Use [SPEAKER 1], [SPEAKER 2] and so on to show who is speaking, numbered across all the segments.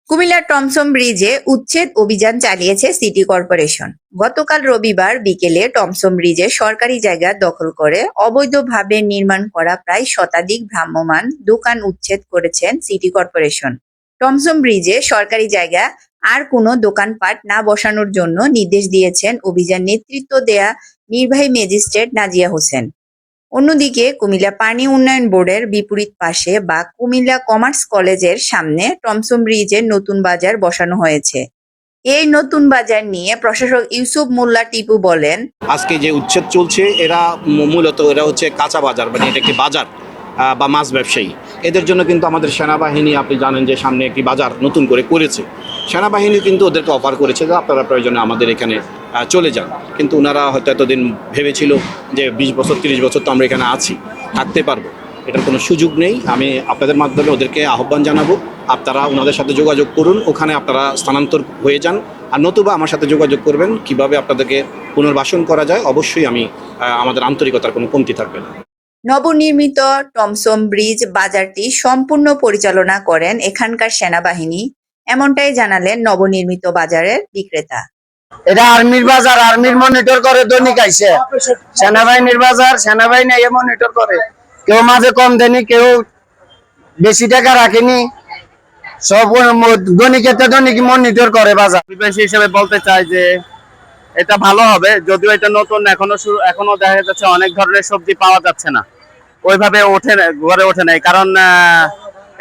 [SPEAKER 1] কুমিল্লার টমসম ব্রিজে উচ্ছেদ অভিযান চালিয়েছে সিটি কর্পোরেশন। গতকাল রবিবার বিকেলে টমসম ব্রিজে সরকারি জায়গা দখল করে অবৈধভাবে নির্মাণ করা প্রায় শতাধিক ভ্রাম্যমাণ দোকান উচ্ছেদ করেছেন সিটি কর্পোরেশন। টমসম ব্রিজে সরকারি জায়গা আর কোনো দোকানপাট না বসানোর জন্য নির্দেশ দিয়েছেন অভিযান নেতৃত্ব দেয়া নির্বাহী ম্যাজিস্ট্রেট নাজিয়া হোসেন। অন্যদিকে কুমিল্লা পানি উন্নয়ন বোর্ডের বিপরীত পাশে বা কুমিল্লা কমার্স কলেজের সামনে টমসম ব্রিজের নতুন বাজার বসানো হয়েছে। এই নতুন বাজার নিয়ে প্রশাসক ইউসুফ মোল্লা টিপু বলেন,
[SPEAKER 2] আজকে যে উচ্ছেদ চলছে এরা মূলত হচ্ছে কাঁচা বাজার, মানে এটা একটি বাজার বা মাছ ব্যবসায়ী। এদের জন্য কিন্তু আমাদের সেনাবাহিনী, আপনি জানেন যে সামনে একটি বাজার নতুন করে করেছে। সেনাবাহিনী কিন্তু ওদেরকে অফার করেছে যে আপনারা প্রয়োজনে আমাদের এখানে চলে যান, কিন্তু ওনারা হয়তো এতদিন ভেবেছিল যে 20 বছর 30 বছর তো আমরা এখানে আছি, থাকতে পারবো, এটার কোনো সুযোগ নেই। আমি আপনাদের মাধ্যমে ওদেরকে আহ্বান জানাবো, আপনারা ওনাদের সাথে যোগাযোগ করুন, ওখানে আপনারা স্থানান্তর হয়ে যান, আর নতুবা আমার সাথে যোগাযোগ করবেন কিভাবে আপনাদেরকে পুনর্বাসন করা যায়। অবশ্যই আমাদের আন্তরিকতার কোনো কমতি থাকবে না।
[SPEAKER 1] নবনির্মিত টমসম ব্রিজ বাজারটি সম্পূর্ণ পরিচালনা করেন এখানকার সেনাবাহিনী, এমনটাই জানালেন নবনির্মিত বাজারের বিক্রেতা।
[SPEAKER 3] এটা আর্মির বাজার, আর্মির মনিটর করে দৈনিক আইসে। সেনাবাহিনীর বাজার, সেনাবাহিনী মনিটর করে। কেউ মাঝে কম দেনি, কেউ বেশি টাকা রাখেনি, সব দৈনিক মনিটর করে বাজার।
[SPEAKER 4] পরিবেশী হিসেবে বলতে চাই যে এটা ভালো হবে, যদিও এটা নতুন, এখনো দেখা যাচ্ছে অনেক ধরনের সবজি পাওয়া যাচ্ছে না, ওইভাবে গড়ে ওঠে নাই। কারণ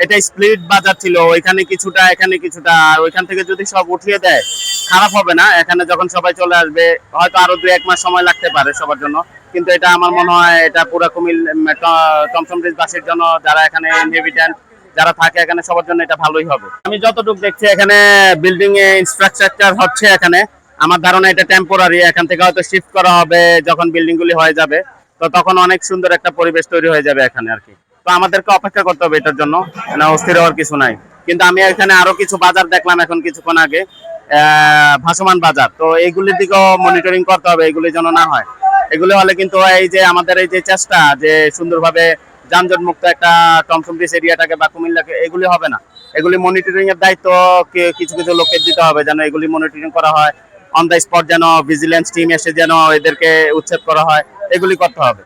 [SPEAKER 4] এটা স্প্লিট বাজার ছিল, ওইখানে কিছুটা এখানে কিছুটা, আর ওইখান থেকে যদি সব উঠিয়ে দেয় খারাপ হবে না। এখানে যখন সবাই চলে আসবে হয়তো আরো 2-1 মাস সময় লাগতে পারে সবার জন্য, কিন্তু এটা আমার মনে হয় এটা পুরো টমসম ব্রিজ বাসীর জন্য, যারা এখানে ইনহেবিটেন্ট যারা থাকে এখানে, সবার জন্য এটা ভালোই হবে। আমি যতটুকু দেখছি এখানে বিল্ডিং এ ইনফ্রাস্ট্রাকচার হচ্ছে, এখানে আমার ধারণা এটা টেম্পোরারি, এখান থেকে হয়তো শিফট করা হবে যখন বিল্ডিং গুলি হয়ে যাবে, তো তখন অনেক সুন্দর একটা পরিবেশ তৈরি হয়ে যাবে এখানে আর কি। তো আমাদেরকে অপেক্ষা করতে হবে এটার জন্য, অস্থির হওয়ার কিছু নাই। কিন্তু আমি এখানে আরো কিছু বাজার দেখলাম এখন কিছুক্ষণ আগে, ভাসমান বাজার, তো এইগুলির দিকেও মনিটরিং করতে হবে, এগুলি যেন না হয়। এগুলি হলে কিন্তু এই যে আমাদের এই যে চেষ্টা যে সুন্দরভাবে যানজট মুক্ত একটা টমসম ব্রিজ এরিয়াটাকে বা কুমিল্লাকে, এগুলি হবে না। এগুলি মনিটরিং এর দায়িত্ব কিছু কিছু লোককে দিতে হবে, যেন এগুলি মনিটরিং করা হয় অন দ্য স্পট, যেন ভিজিলেন্স টিম এসে যেন এদেরকে উচ্ছেদ করা হয়, এগুলি করতে হবে।